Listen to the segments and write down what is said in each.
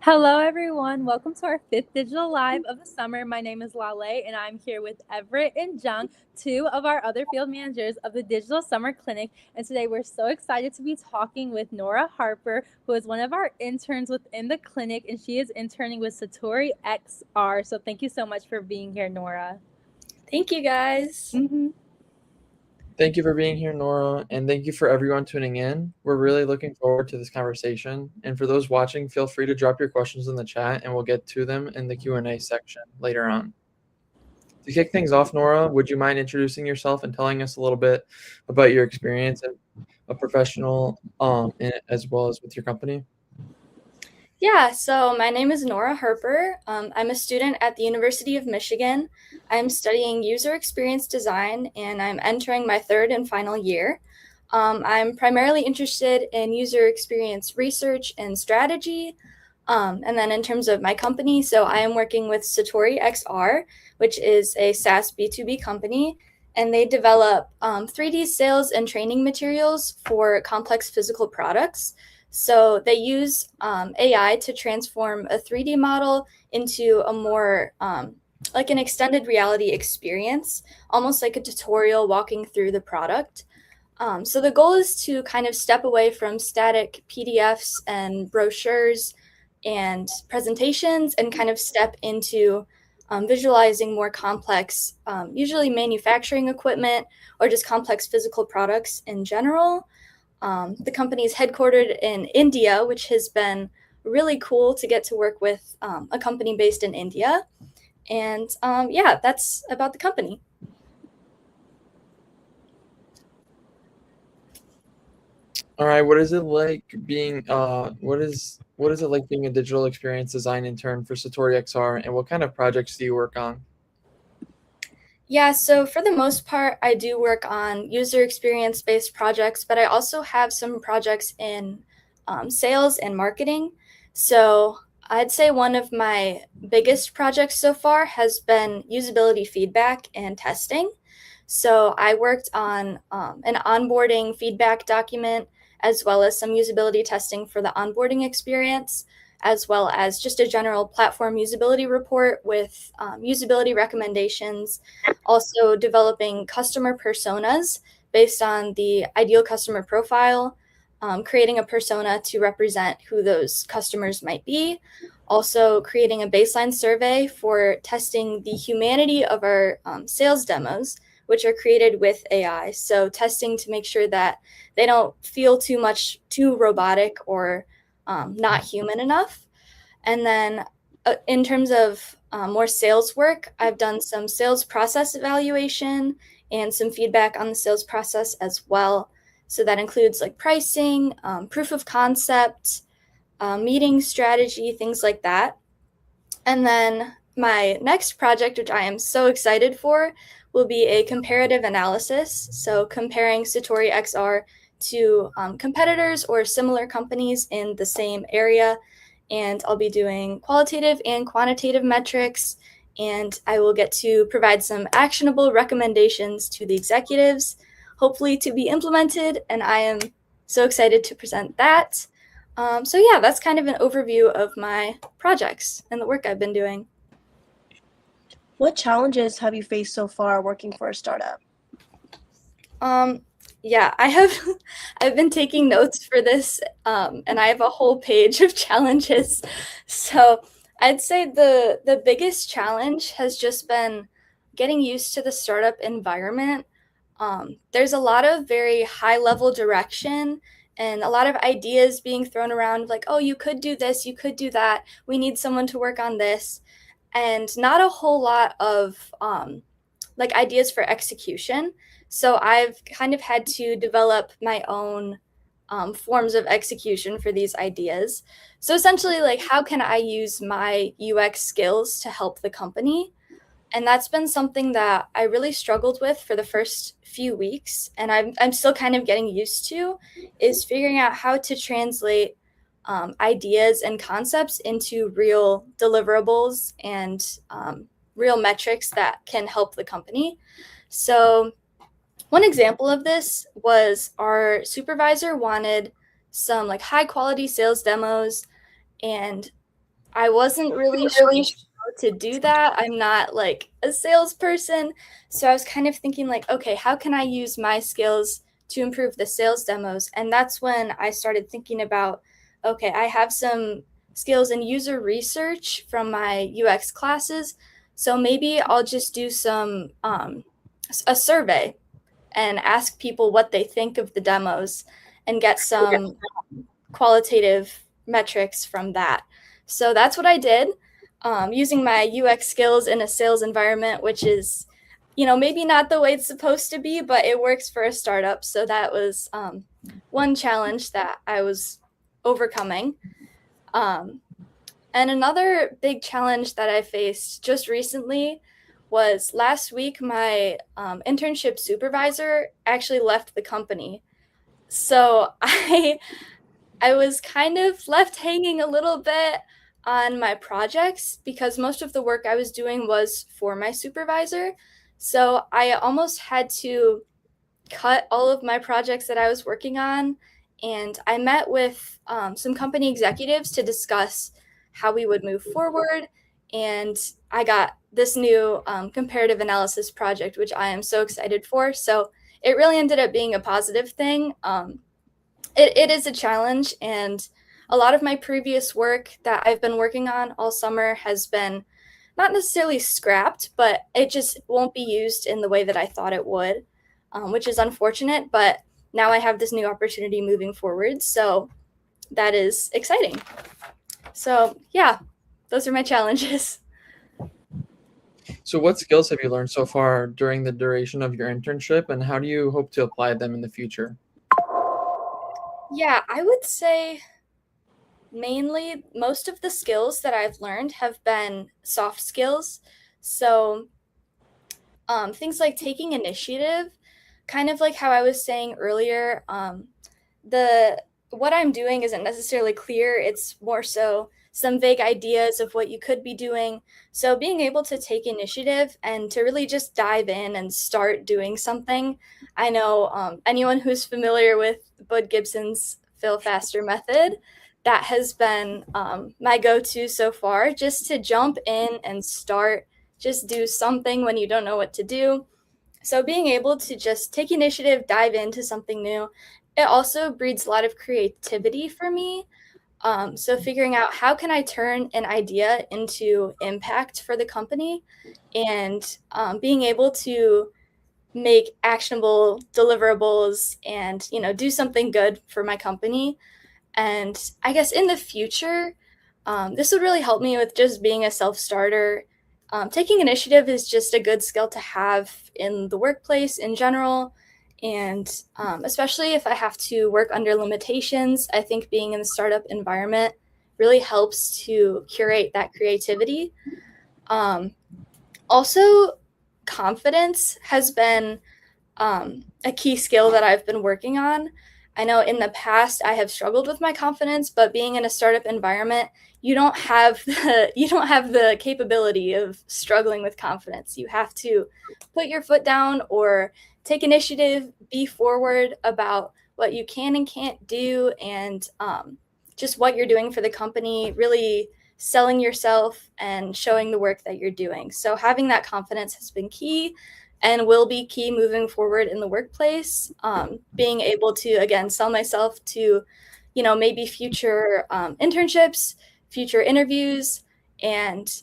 Hello, everyone. Welcome to our fifth digital live of the summer. My name is Lale, and I'm here with Everett and Jung, two of our other field managers of the Digital Summer Clinic. And today we're so excited to be talking with Norah Harper, who is one of our interns within the clinic, and she is interning with Satori XR. So thank you so much for being here, Norah. Thank you, guys. Thank you for being here, Nora, and thank you for everyone tuning in. We're really looking forward to this conversation. And for those watching, feel free to drop your questions in the chat, and we'll get to them in the Q&A section later on. To kick things off, Nora, would you mind introducing yourself and telling us a little bit about your experience as a professional, as well as with your company? Yeah, so my name is Norah Harper. I'm a student at the University of Michigan. I'm studying user experience design, and I'm entering my third and final year. I'm primarily interested in user experience research and strategy. And then in terms of my company, so I am working with Satori XR, which is a SaaS B2B company, and they develop 3D sales and training materials for complex physical products. So they use AI to transform a 3D model into a more like an extended reality experience, almost like a tutorial walking through the product. So the goal is to kind of step away from static PDFs and brochures and presentations and kind of step into visualizing more complex, usually manufacturing equipment or just complex physical products in general. The company is headquartered in India, which has been really cool to get to work with a company based in India. And yeah, that's about the company. All right, what is it like being what is it like being a digital experience design intern for Satori XR, and what kind of projects do you work on? Yeah, so for the most part, I do work on user experience based projects, but I also have some projects in sales and marketing. So I'd say one of my biggest projects so far has been usability feedback and testing. So I worked on an onboarding feedback document as well as some usability testing for the onboarding experience, as well as just a general platform usability report with usability recommendations, also developing customer personas based on the ideal customer profile, creating a persona to represent who those customers might be, also creating a baseline survey for testing the humanity of our sales demos, which are created with AI. So testing to make sure that they don't feel too robotic or not human enough. And then in terms of more sales work, I've done some sales process evaluation and some feedback on the sales process as well. So that includes like pricing, proof of concept, meeting strategy, things like that. And then my next project, which I am so excited for, will be a comparative analysis. So comparing Satori XR to competitors or similar companies in the same area. And I'll be doing qualitative and quantitative metrics. And I will get to provide some actionable recommendations to the executives, hopefully to be implemented. And I am so excited to present that. So yeah, that's kind of an overview of my projects and the work I've been doing. What challenges have you faced so far working for a startup? Yeah, I've been taking notes for this, and I have a whole page of challenges. So I'd say the biggest challenge has just been getting used to the startup environment. There's a lot of very high level direction and a lot of ideas being thrown around like, oh, you could do this, you could do that. We need someone to work on this. And not a whole lot of like ideas for execution. So I've kind of had to develop my own forms of execution for these ideas. So essentially, like, how can I use my UX skills to help the company? And that's been something that I really struggled with for the first few weeks. And I'm still kind of getting used to is figuring out how to translate ideas and concepts into real deliverables and real metrics that can help the company. So one example of this was our supervisor wanted some like high quality sales demos, and I wasn't really sure how to do that. I'm not like a salesperson. So I was kind of thinking like, okay, how can I use my skills to improve the sales demos? And that's when I started thinking about, okay, I have some skills in user research from my UX classes. So maybe I'll just do some a survey and ask people what they think of the demos and get some qualitative metrics from that. So that's what I did, using my UX skills in a sales environment, which is, maybe not the way it's supposed to be, but it works for a startup. So that was one challenge that I was overcoming. And another big challenge that I faced just recently was last week, my internship supervisor actually left the company. So I was kind of left hanging a little bit on my projects because most of the work I was doing was for my supervisor. So I almost had to cut all of my projects that I was working on. And I met with some company executives to discuss how we would move forward. And I got this new comparative analysis project, which I am so excited for. So it really ended up being a positive thing. It is a challenge, and a lot of my previous work that I've been working on all summer has been not necessarily scrapped, but it just won't be used in the way that I thought it would, which is unfortunate, but now I have this new opportunity moving forward, so that is exciting. So yeah, those are my challenges. So what skills have you learned so far during the duration of your internship, and how do you hope to apply them in the future? Yeah, I would say mainly most of the skills that I've learned have been soft skills. So things like taking initiative, kind of like how I was saying earlier, the what I'm doing isn't necessarily clear. It's more so some vague ideas of what you could be doing. So being able to take initiative and to really just dive in and start doing something. I know anyone who's familiar with Bud Gibson's Fail Faster method, that has been my go-to so far, just to jump in and start, just do something when you don't know what to do. So being able to just take initiative, dive into something new, it also breeds a lot of creativity for me. So figuring out how can I turn an idea into impact for the company, and being able to make actionable deliverables and do something good for my company. And I guess in the future, this would really help me with just being a self-starter. Taking initiative is just a good skill to have in the workplace in general. And especially if I have to work under limitations, I think being in the startup environment really helps to curate that creativity. Also, confidence has been a key skill that I've been working on. I know in the past I have struggled with my confidence, but being in a startup environment, you don't have the capability of struggling with confidence. You have to put your foot down or take initiative, be forward about what you can and can't do, and just what you're doing for the company, really selling yourself and showing the work that you're doing. So having that confidence has been key and will be key moving forward in the workplace. Being able to, again, sell myself to, maybe future internships, future interviews, and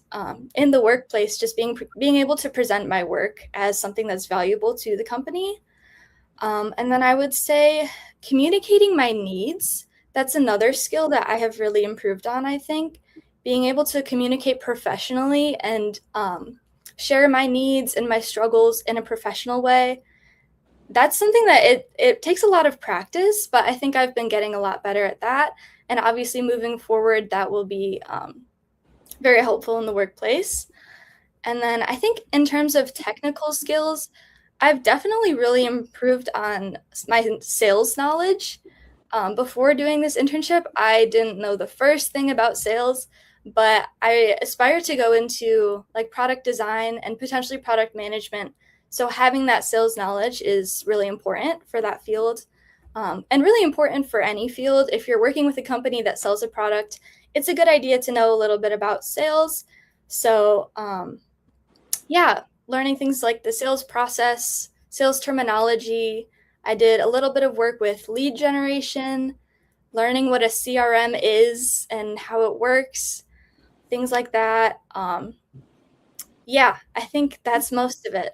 in the workplace, just being able to present my work as something that's valuable to the company. And then I would say communicating my needs. That's another skill that I have really improved on, I think. Being able to communicate professionally and share my needs and my struggles in a professional way. That's something that it takes a lot of practice, but I think I've been getting a lot better at that. And obviously moving forward, that will be very helpful in the workplace. And then I think in terms of technical skills, I've definitely really improved on my sales knowledge. Before doing this internship, I didn't know the first thing about sales, but I aspire to go into like product design and potentially product management. So having that sales knowledge is really important for that field, and really important for any field. If you're working with a company that sells a product it's a good idea to know a little bit about sales. So yeah, learning things like the sales process, sales terminology. I did a little bit of work with lead generation, learning what a CRM is and how it works, things like that. Yeah, I think that's most of it.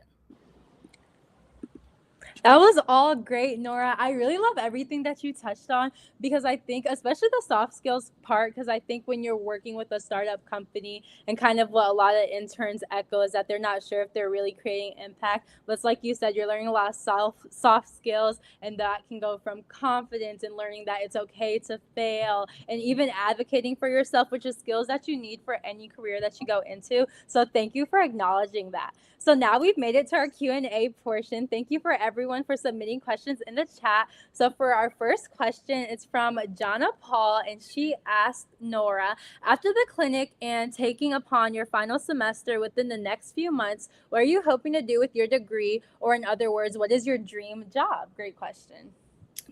That was all great, Nora. I really love everything that you touched on because I think, especially the soft skills part, because I think when you're working with a startup company and kind of what a lot of interns echo is that they're not sure if they're really creating impact. But it's like you said, you're learning a lot of soft skills, and that can go from confidence and learning that it's okay to fail, and even advocating for yourself, which is skills that you need for any career that you go into. So thank you for acknowledging that. So now we've made it to our Q&A portion. Thank you for everyone for submitting questions in the chat. So for our first question, it's from Jonna Paul, and she asked Nora, after the clinic and taking upon your final semester within the next few months, what are you hoping to do with your degree? Or in other words, what is your dream job? Great question.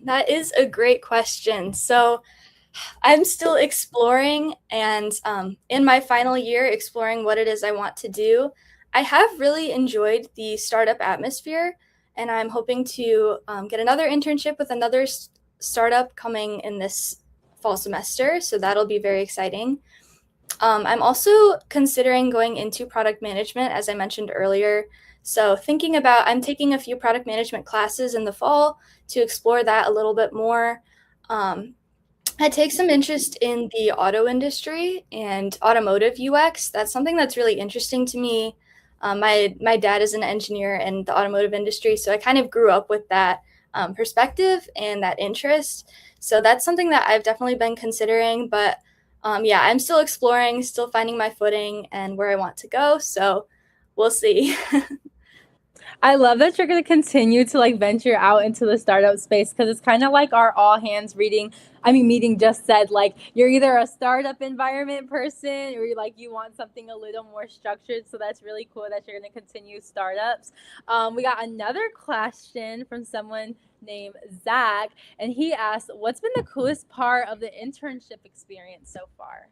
That is a great question. So I'm still exploring, and in my final year, exploring what it is I want to do. I have really enjoyed the startup atmosphere, and I'm hoping to get another internship with another startup coming in this fall semester, so that'll be very exciting. I'm also considering going into product management, as I mentioned earlier. So I'm taking a few product management classes in the fall to explore that a little bit more. I take some interest in the auto industry and automotive UX. That's something that's really interesting to me. My dad is an engineer in the automotive industry, so I kind of grew up with that perspective and that interest. So that's something that I've definitely been considering. But yeah, I'm still exploring, still finding my footing and where I want to go. So we'll see. I love that you're going to continue to like venture out into the startup space, because it's kind of like our all hands meeting just said, like, you're either a startup environment person or you're like, you want something a little more structured. So that's really cool that you're going to continue startups. We got another question from someone named Zach, and he asked, what's been the coolest part of the internship experience so far?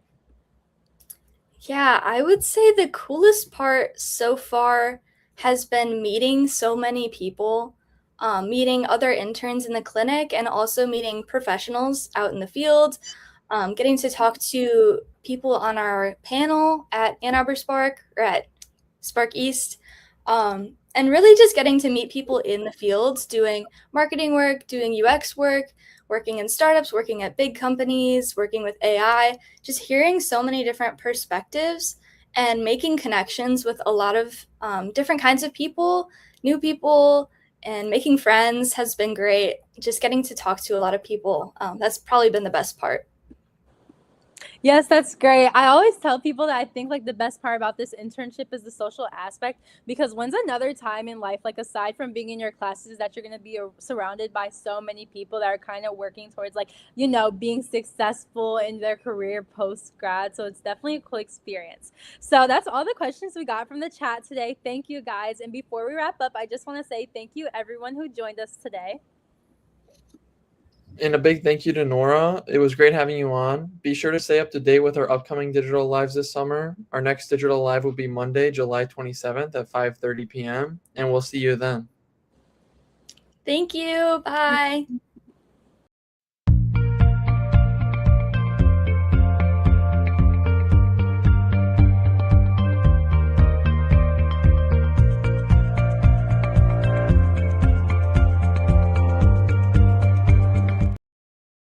Yeah, I would say the coolest part so far has been meeting so many people, meeting other interns in the clinic, and also meeting professionals out in the field, getting to talk to people on our panel at Ann Arbor Spark or at Spark East, and really just getting to meet people in the fields doing marketing work, doing UX work, working in startups, working at big companies, working with AI, just hearing so many different perspectives and making connections with a lot of different kinds of people, new people, and making friends has been great. Just getting to talk to a lot of people. That's probably been the best part. Yes, that's great. I always tell people that I think like the best part about this internship is the social aspect, because when's another time in life, like aside from being in your classes, that you're going to be surrounded by so many people that are kind of working towards like, being successful in their career post grad. So it's definitely a cool experience. So that's all the questions we got from the chat today. Thank you guys. And before we wrap up, I just want to say thank you everyone who joined us today. And a big thank you to Nora. It was great having you on. Be sure to stay up to date with our upcoming digital lives this summer. Our next digital live will be Monday, July 27th at 5:30 p.m. And we'll see you then. Thank you. Bye.